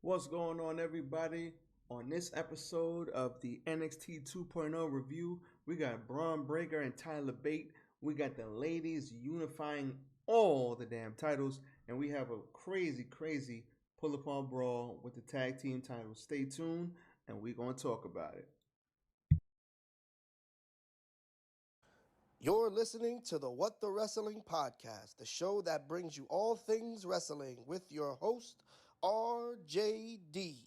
What's going on, everybody? On this episode of the NXT 2.0 review, we got Braun Breaker and Tyler Bate. We got the ladies unifying all the damn titles, and we have a crazy pull-apart brawl with the tag team titles. Stay tuned, and we're going to talk about it. You're listening to the What the Wrestling Podcast, the show that brings you all things wrestling with your host, RJD.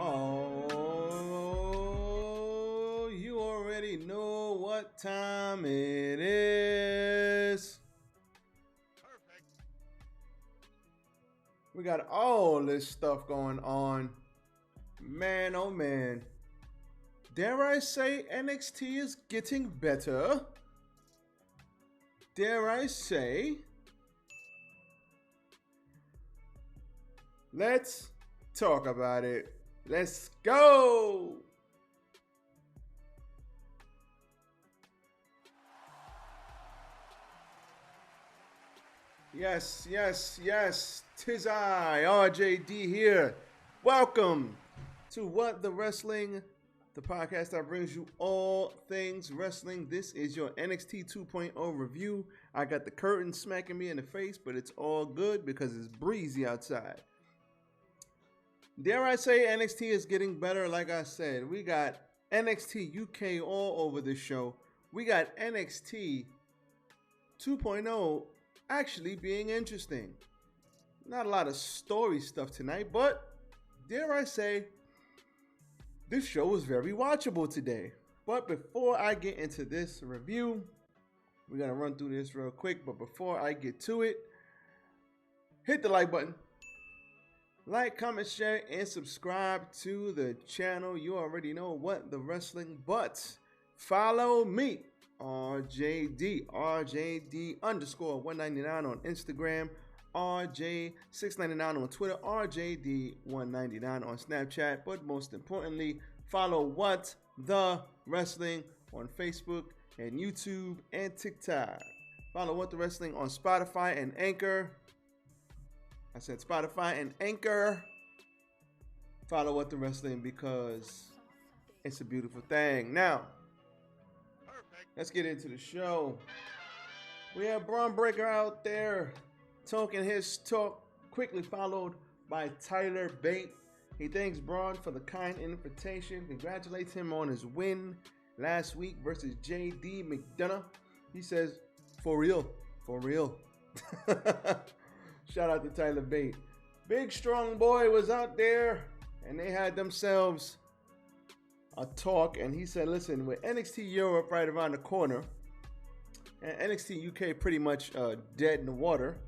Oh, you already know what time it is. Perfect. We got all this stuff going on. Man, oh man. Dare I say NXT is getting better? Dare I say? Let's talk about it. Let's go. Yes. Tis I, RJD here. Welcome to What the Wrestling, the podcast that brings you all things wrestling. This is your NXT 2.0 review. I got the curtain smacking me in the face, but it's all good because it's breezy outside. Dare I say NXT is getting better? Like I said, we got NXT UK all over the show. We got NXT 2.0 actually being interesting. Not a lot of story stuff tonight, but dare I say, this show was very watchable today. But before I get into this review, we're going to run through this real quick. But before I get to it, hit the like button. Like, comment, share, and subscribe to the channel. You already know What the Wrestling, but follow me, RJD, RJD_199 on Instagram, RJ699 on Twitter, RJD199 on Snapchat, but most importantly, follow What the Wrestling on Facebook and YouTube and TikTok. Follow What the Wrestling on Spotify and Anchor. I said Spotify and Anchor. Follow What the Wrestling because it's a beautiful thing. Now, let's get into the show. We have Braun Breaker out there talking his talk, quickly followed by Tyler Bate. He thanks Braun for the kind invitation, congratulates him on his win last week versus JD McDonough. He says, for real. Shout out to Tyler Bate. Big Strong Boy was out there and they had themselves a talk, and he said, listen, with NXT Europe right around the corner and NXT UK pretty much dead in the water,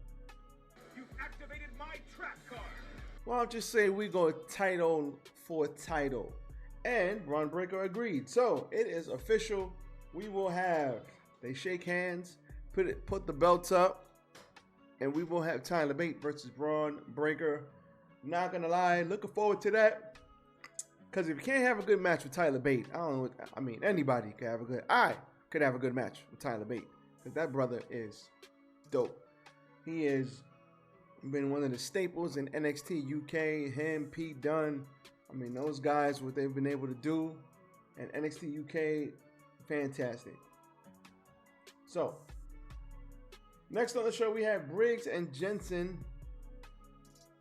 You've activated my trap card. why don't you say we go title for title? And Braun Breaker agreed. So it is official. We will have, they shake hands, put the belts up, and we will have Tyler Bate versus Braun Breaker. Not gonna lie, looking forward to that. Because if you can't have a good match with Tyler Bate, anybody could have a good. I could have a good match with Tyler Bate because that brother is dope. He has been one of the staples in NXT UK. Him, Pete Dunne. Those guys, what they've been able to do, and NXT UK, fantastic. So, next on the show, we have Brooks Jensen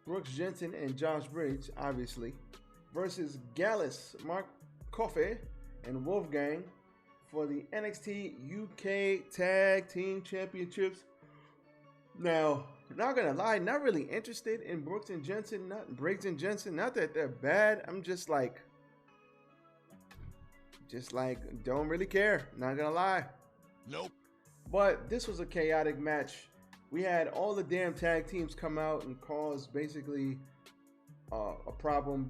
and Josh Briggs, obviously, versus Gallus, Mark Coffey, and Wolfgang for the NXT UK Tag Team Championships. Now, not gonna lie, not really interested in Briggs and Jensen. Not that they're bad. I'm just like, don't really care. Not gonna lie. Nope. But this was a chaotic match. We had all the damn tag teams come out and cause basically a problem.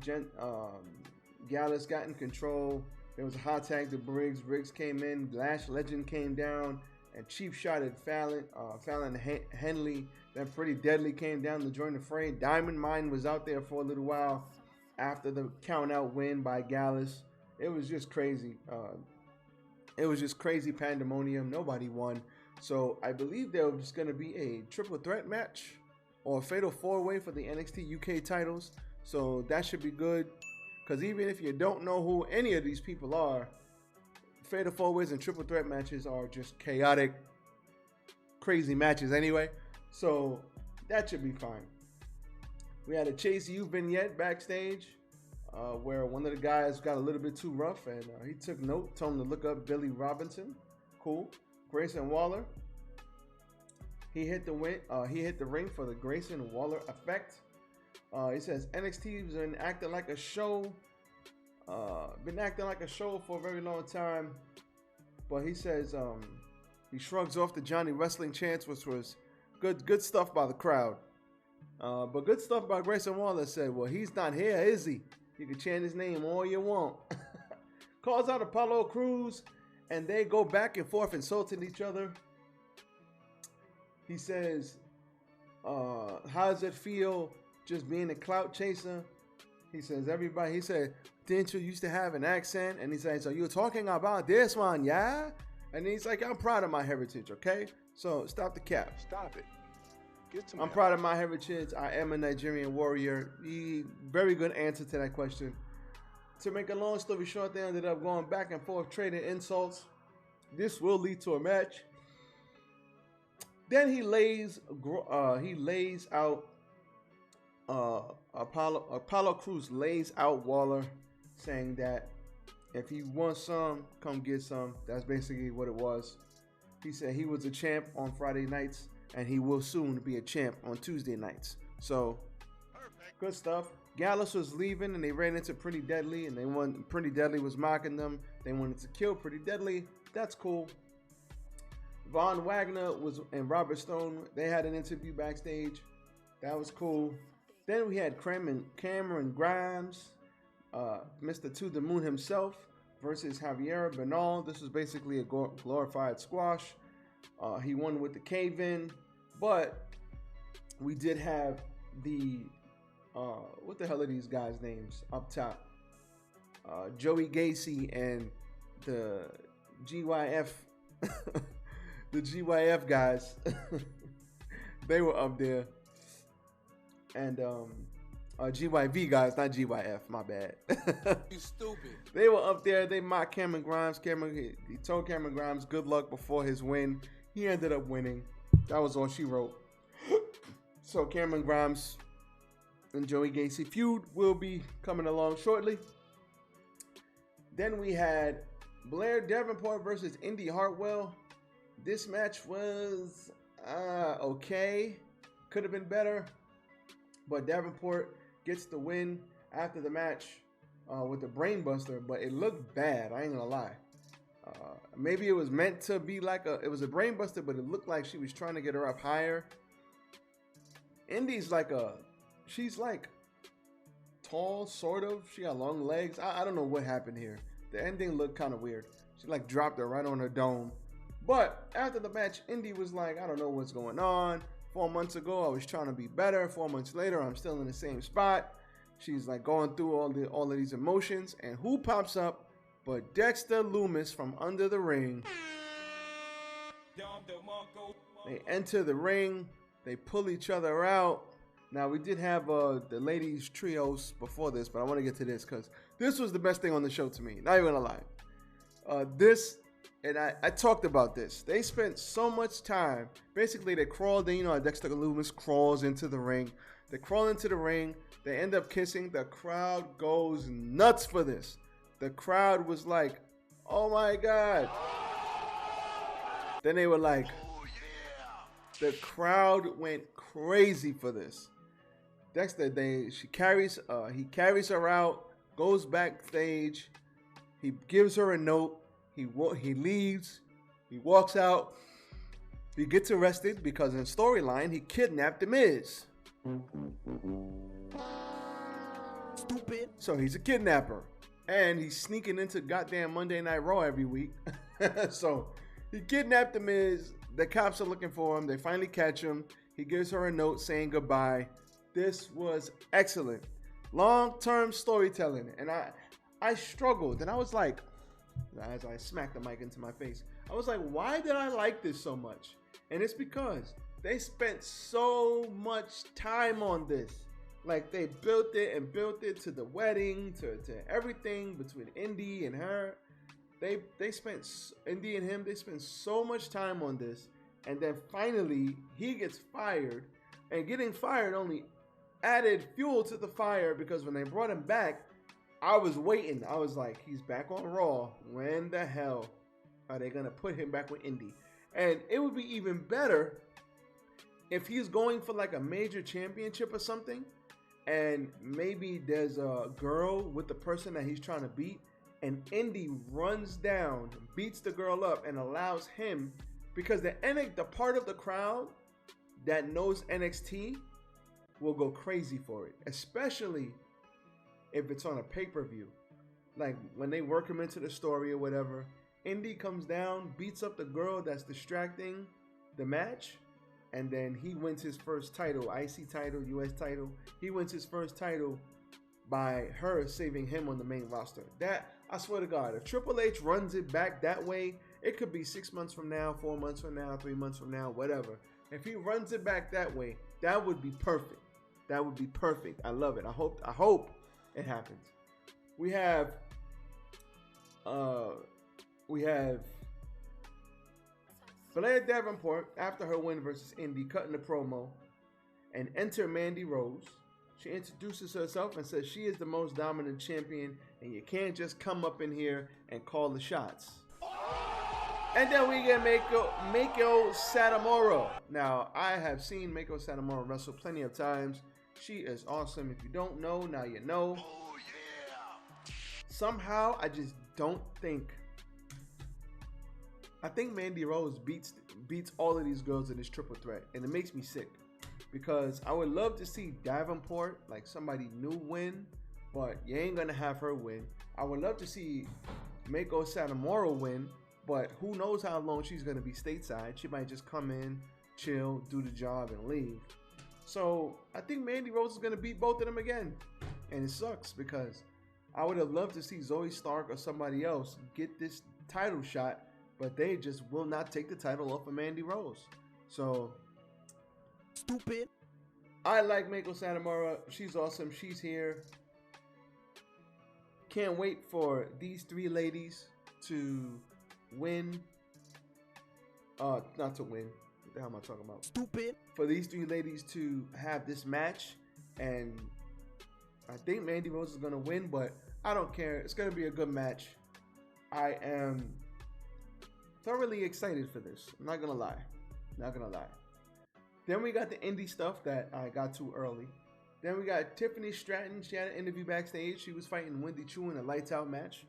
Gallus got in control. There was a hot tag to Briggs. Briggs came in. Lash Legend came down and cheap shot at Fallon Henley. Then Pretty Deadly came down to join the fray. Diamond Mine was out there for a little while after the count out win by Gallus. It was just crazy. It was just crazy pandemonium. Nobody won. So I believe there was going to be a triple threat match or a fatal four-way for the NXT UK titles. So that should be good. Because even if you don't know who any of these people are, fatal four-ways and triple threat matches are just chaotic, crazy matches anyway. So that should be fine. We had a Chase U vignette backstage where one of the guys got a little bit too rough and he took note, told him to look up Billy Robinson. Cool. Grayson Waller. He hit the ring for the Grayson Waller effect. He says NXT has been acting like a show. For a very long time. But he says he shrugs off the Johnny Wrestling chants, which was good stuff by the crowd. But good stuff by Grayson Waller. Said, well, he's not here, is he? You can chant his name all you want. Calls out Apollo Crews, and they go back and forth insulting each other. He says, how does it feel just being a clout chaser? He says, he said, didn't you used to have an accent? And he says, so you're talking about this one, yeah? And he's like, I'm proud of my heritage, okay? So stop the cap. Stop it. I'm proud of my heritage. I am a Nigerian warrior. Very good answer to that question. To make a long story short, they ended up going back and forth, trading insults. This will lead to a match. Then he lays out Apollo Crews lays out Waller, saying that if he wants some, come get some. That's basically what it was. He said he was a champ on Friday nights, and he will soon be a champ on Tuesday nights. So, good stuff. Gallus was leaving, and they ran into Pretty Deadly, and Pretty Deadly was mocking them. They wanted to kill Pretty Deadly. That's cool. Von Wagner and Robert Stone. They had an interview backstage. That was cool. Then we had Cameron Grimes, Mr. To the Moon himself, versus Javier Bernal. This was basically a glorified squash. He won with the cave-in, but we did have the what the hell are these guys' names up top? Joey Gacy and the GYF, the GYF guys. They were up there, and GYV guys, not GYF. My bad. You stupid. They were up there. They mocked Cameron Grimes. He told Cameron Grimes good luck before his win. He ended up winning. That was all she wrote. So Cameron Grimes and Joey Gacy feud will be coming along shortly. Then we had Blair Davenport versus Indy Hartwell. This match was okay. Could have been better. But Davenport gets the win after the match with the brainbuster. But it looked bad. I ain't gonna lie. Maybe it was meant to be like it was a brainbuster, but it looked like she was trying to get her up higher. Indy's she's like tall, sort of. She got long legs. I don't know what happened here. The ending looked kind of weird. She like dropped her right on her dome. But after the match, Indy was like, I don't know what's going on. 4 months ago, I was trying to be better. 4 months later, I'm still in the same spot. She's like going through all of these emotions. And who pops up but Dexter Loomis from under the ring? They enter the ring. They pull each other out. Now, we did have the ladies trios before this, but I want to get to this because this was the best thing on the show to me. Not even gonna lie. And I talked about this. They spent so much time. Basically, they crawled in. You know, Dexter Loomis crawls into the ring. They crawl into the ring. They end up kissing. The crowd goes nuts for this. The crowd was like, Oh my God. Then they were like, the crowd went crazy for this. Dexter, he carries her out, goes backstage, he gives her a note, he leaves, he walks out, he gets arrested because in storyline he kidnapped The Miz. Stupid. So he's a kidnapper. And he's sneaking into goddamn Monday Night Raw every week. So he kidnapped The Miz. The cops are looking for him. They finally catch him. He gives her a note saying goodbye. This was excellent. Long-term storytelling. And I struggled. And I was like, as I smacked the mic into my face, I was like, why did I like this so much? And it's because they spent so much time on this. Like, they built it to the wedding, to everything between Indy and her. They spent, Indy and him, they spent so much time on this. And then finally, he gets fired. And getting fired only added fuel to the fire, because when they brought him back, I was waiting. I was like, he's back on Raw. When the hell are they going to put him back with Indy? And it would be even better if he's going for like a major championship or something. And maybe there's a girl with the person that he's trying to beat, and Indy runs down, beats the girl up, and allows him, because the part of the crowd that knows NXT will go crazy for it, especially if it's on a pay-per-view. Like when they work him into the story or whatever, Indy comes down, beats up the girl that's distracting the match, and then he wins his first title, IC title, US title. He wins his first title by her saving him on the main roster. That, I swear to God, if Triple H runs it back that way, it could be 6 months from now, 4 months from now, 3 months from now, whatever. If he runs it back that way, that would be perfect. That would be perfect. I love it. I hope it happens. We have Blair Davenport, after her win versus Indy, cutting the promo, and enter Mandy Rose. She introduces herself and says she is the most dominant champion, and you can't just come up in here and call the shots. And then we get Meiko Satomura. Now, I have seen Meiko Satomura wrestle plenty of times. She is awesome. If you don't know, now you know. Oh, yeah. Somehow, I just don't think. I think Mandy Rose beats all of these girls in this triple threat, and it makes me sick, because I would love to see Davenport, like somebody new, win, but you ain't gonna have her win. I would love to see Meiko Satomura win, but who knows how long she's gonna be stateside. She might just come in, chill, do the job, and leave. So I think Mandy Rose is gonna beat both of them again, and it sucks because I would have loved to see Zoe Stark or somebody else get this title shot, but they just will not take the title off of Mandy Rose. So, Stupid. I like Meiko Satomura. She's awesome. She's here. Can't wait for these three ladies to win. Not to win. What the hell am I talking about? Stupid. For these three ladies to have this match. And I think Mandy Rose is going to win, but I don't care. It's going to be a good match. I am thoroughly excited for this. I'm not gonna lie. Then we got the indie stuff that I got to early. Then we got Tiffany Stratton. She had an interview backstage. She was fighting Wendy Choo in a lights out match.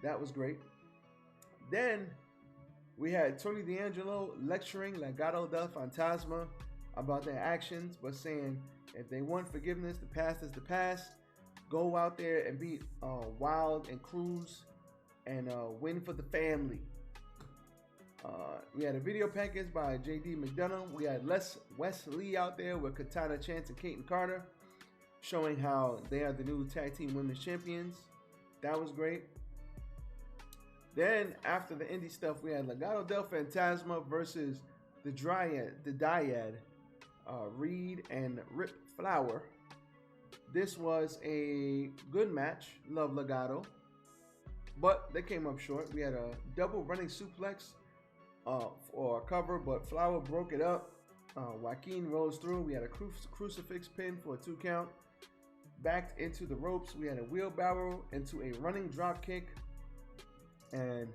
That was great. Then we had Tony D'Angelo lecturing Legado del Fantasma about their actions, but saying if they want forgiveness, the past is the past. Go out there and beat Wild and Cruz and win for the family. We had a video package by JD McDonough. We had Wes Lee out there with Katana Chance and Kaden Carter, showing how they are the new tag team women's champions. That was great. Then after the indie stuff, we had Legado del Fantasma versus the Dyad, Reed and Rip Flower. This was a good match. Love Legado, but they came up short. We had a double running suplex for a cover, but Flower broke it up. Joaquin rose through. We had a crucifix pin for a 2 count. Backed into the ropes. We had a wheelbarrow into a running drop kick. And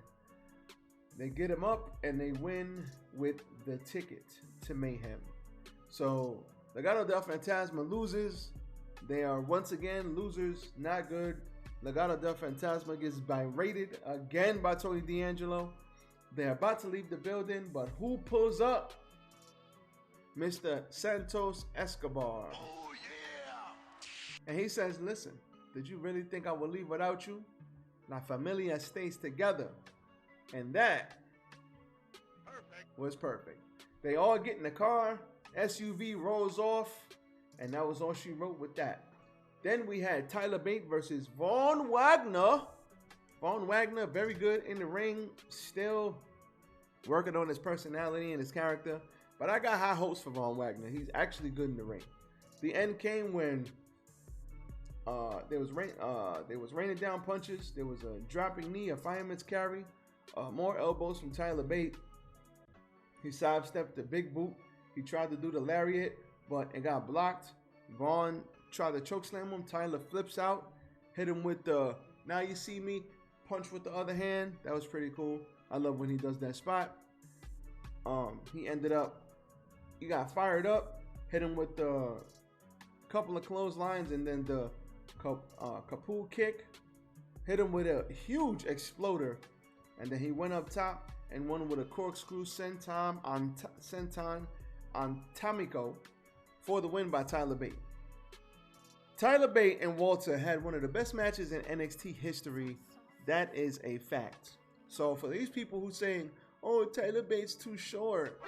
they get him up and they win with the ticket to Mayhem. So Legado del Fantasma loses. They are once again losers, not good. Legado del Fantasma gets berated again by Tony D'Angelo. They're about to leave the building, but who pulls up? Mr. Santos Escobar. Oh, yeah. And he says, listen, did you really think I would leave without you? La Familia stays together. And that was perfect. They all get in the car. SUV rolls off. And that was all she wrote with that. Then we had Tyler Bate versus Von Wagner. Von Wagner, very good in the ring. Still working on his personality and his character. But I got high hopes for Von Wagner. He's actually good in the ring. The end came when there was raining down punches. There was a dropping knee, a fireman's carry, more elbows from Tyler Bate. He sidestepped the big boot. He tried to do the lariat, but it got blocked. Vaughn tried to chokeslam him. Tyler flips out, hit him with the "Now You See Me" punch with the other hand. That was pretty cool. I love when he does that spot. He got fired up, hit him with the couple of clotheslines, and then the kapoo kick. Hit him with a huge exploder, and then he went up top and won with a corkscrew senton on Tamiko for the win by Tyler Bate. Tyler Bate and Walter had one of the best matches in NXT history. That is a fact. So for these people who saying, "Oh, Tyler Bate's too short,"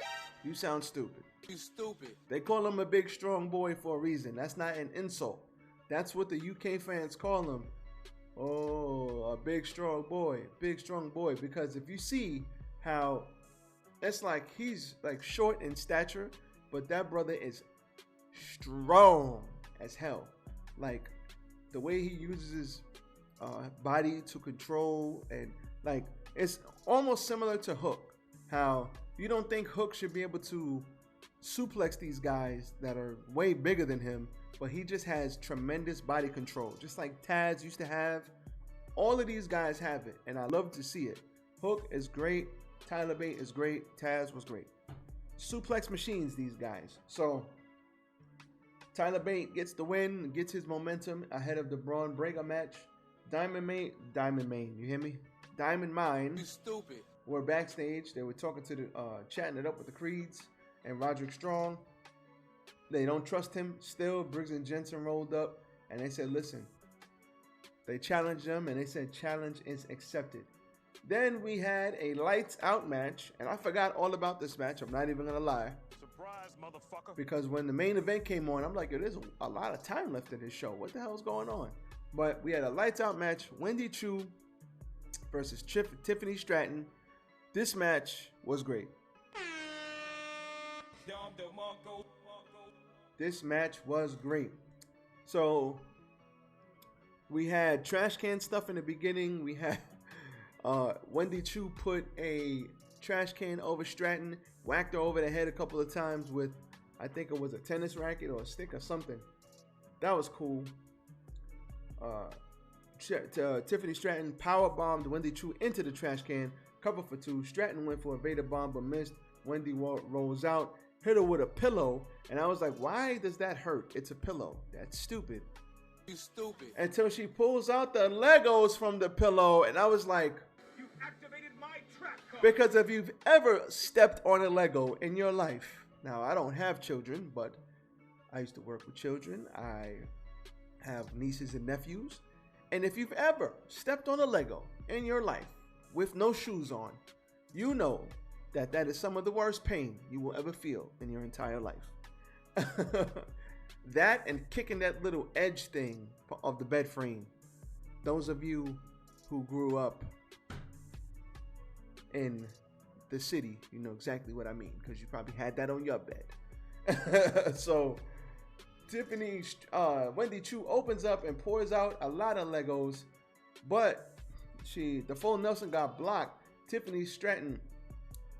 you sound stupid. You stupid. They call him a big strong boy for a reason. That's not an insult. That's what the UK fans call him. Oh, a big strong boy, because if you see how it's like he's like short in stature, but that brother is strong as hell. Like the way he uses his body to control, and like it's almost similar to Hook. How you don't think Hook should be able to suplex these guys that are way bigger than him, but he just has tremendous body control, just like Taz used to have. All of these guys have it, and I love to see it. Hook is great, Tyler Bate is great, Taz was great. Suplex machines, these guys. So Tyler Bate gets the win, gets his momentum ahead of the Braun Breaker match. Diamond Mane, you hear me? Diamond Mine. You stupid. Were backstage. They were talking to the, chatting it up with the Creeds and Roderick Strong. They don't trust him. Still, Briggs and Jensen rolled up and they said, listen. They challenged them and they said, challenge is accepted. Then we had a lights out match, and I forgot all about this match. I'm not even gonna lie. Surprise, motherfucker. Because when the main event came on, I'm like, yo, there's a lot of time left in this show. What the hell is going on? But we had a lights out match. Wendy Choo versus Tiffany Stratton. This match was great. This match was great. So we had trash can stuff in the beginning. We had Wendy Choo put a trash can over Stratton, whacked her over the head a couple of times with, I think it was a tennis racket or a stick or something. That was cool. Tiffany Stratton power bombed Wendy Choo into the trash can, cover for two. Stratton went for a Vader bomb but missed. Wendy rolls out, hit her with a pillow, and I was like, why does that hurt? It's a pillow. That's stupid. You stupid. Until she pulls out the Legos from the pillow, and I was like, You activated my trap card. because if you've ever stepped on a Lego in your life, now I don't have children, but I used to work with children. I have nieces and nephews. And if you've ever stepped on a Lego in your life with no shoes on, you know that that is some of the worst pain you will ever feel in your entire life. That and kicking that little edge thing of the bed frame. Those of you who grew up in the city, you know exactly what I mean, because you probably had that on your bed. So Wendy Choo opens up and pours out a lot of Legos, but the full Nelson got blocked. Tiffany Stratton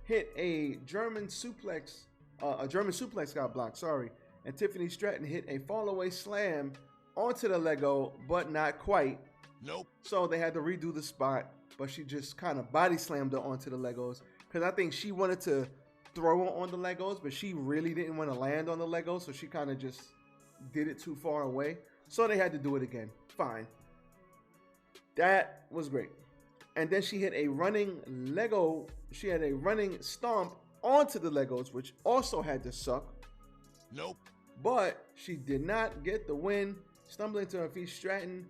hit a German suplex. A German suplex got blocked, sorry. And Tiffany Stratton hit a fall-away slam onto the Lego, but not quite. Nope. So they had to redo the spot. but she just kind of body slammed her onto the Legos. Because I think she wanted to throw her on the Legos, but she really didn't want to land on the Legos, so she kind of just did it too far away. So they had to do it again. Fine. That was great. And then she hit a running Lego. She had a running stomp onto the Legos, which also had to suck. Nope. But she did not get the win. Stumbling to her feet, Stratton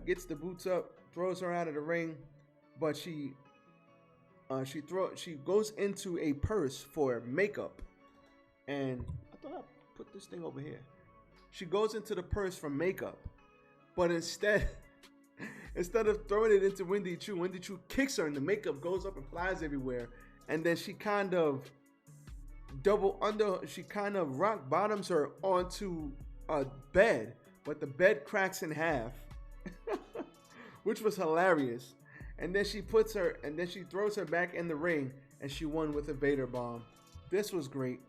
gets the boots up, throws her out of the ring, but she goes into a purse for makeup. And I thought I put this thing over here. She goes into the purse for makeup, but instead of throwing it into Wendy Choo kicks her and the makeup goes up and flies everywhere. And then she kind of rock bottoms her onto a bed, but the bed cracks in half, which was hilarious. And then she throws her back in the ring and she won with a Vader bomb. This was great.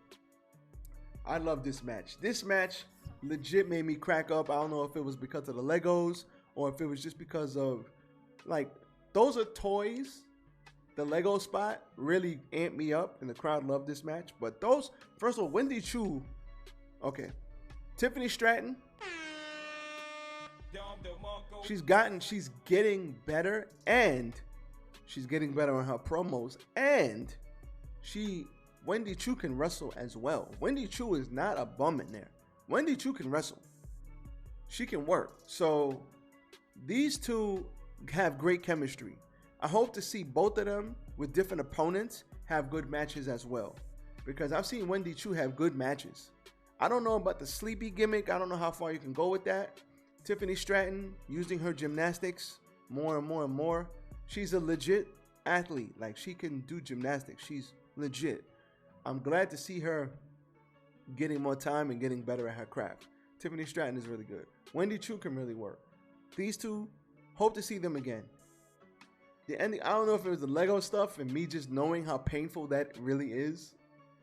I love this match. This match legit made me crack up. I don't know if it was because of the Legos or if it was just because of, like, those are toys. The Lego spot really amped me up and the crowd loved this match. But those, first of all, Wendy Choo, okay. Tiffany Stratton, she's getting better, and she's getting better on her promos, and Wendy Choo can wrestle as well. Wendy Choo is not a bum in there. Wendy Choo can wrestle. She can work. So these two have great chemistry. I hope to see both of them with different opponents have good matches as well, because I've seen Wendy Choo have good matches. I don't know about the sleepy gimmick. I don't know how far you can go with that. Tiffany Stratton using her gymnastics more and more and more. She's a legit athlete. Like, she can do gymnastics. She's legit. I'm glad to see her getting more time and getting better at her craft. Tiffany Stratton is really good. Wendy Choo can really work. These two, hope to see them again. The ending, I don't know if it was the Lego stuff and me just knowing how painful that really is.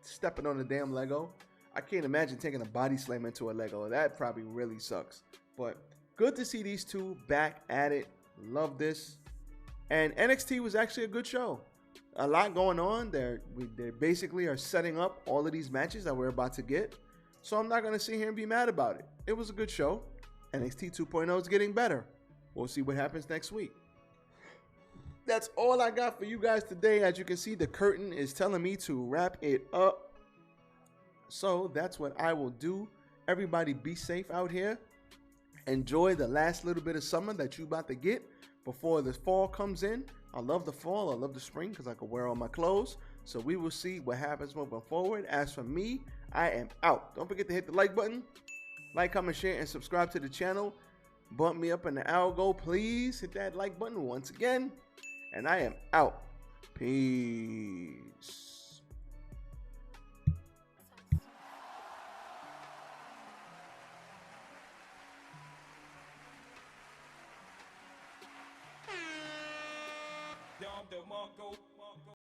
Stepping on a damn Lego. I can't imagine taking a body slam into a Lego. That probably really sucks. But good to see these two back at it. Love this. And NXT was actually a good show. A lot going on. They basically are setting up all of these matches that we're about to get. So I'm not going to sit here and be mad about it. It was a good show. NXT 2.0 is getting better. We'll see what happens next week. That's all I got for you guys today. As you can see, the curtain is telling me to wrap it up. So that's what I will do. Everybody be safe out here. Enjoy the last little bit of summer that you're about to get before the fall comes in. I love the fall. I love the spring because I can wear all my clothes. So we will see what happens moving forward. As for me, I am out. Don't forget to hit the like button. Like, comment, share, and subscribe to the channel. Bump me up in the algo, please. Hit that like button once again. And I am out. Peace. Dom DeMarco.